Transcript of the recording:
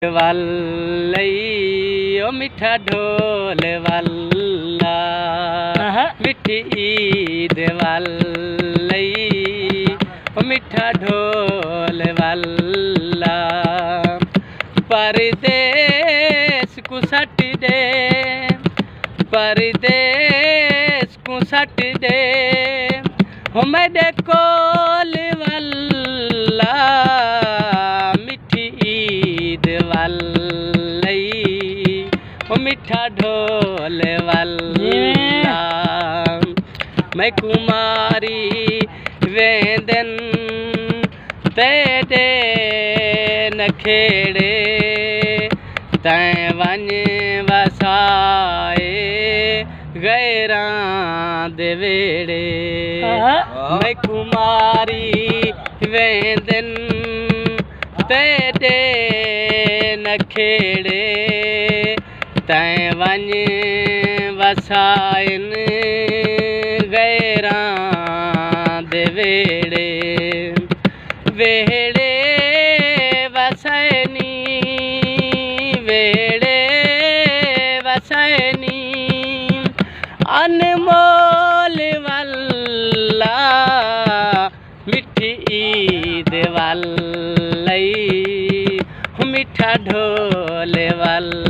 वालई ओ मिठा ढोल वाला मिठी ईद वालई ओ मिठा ढोल वाला परदेस को सट दे परदेस को सट दे हो मेरे कोल वाला मिठी ईद वालई ओ मिठा ढोल वाला मैं कुमारी वेंदन तेरे नखेड़े तैं वन वसाए गैरां दे वेड़े मैं कुमारी वेंदन तेरे नखेड़े तैं वन वसाइन गैरां दे वेड़े वेड़े वसैनी वेड़े वसैनी अनमोल वाला मिठी ईद वालई मिठा ढोल वाला।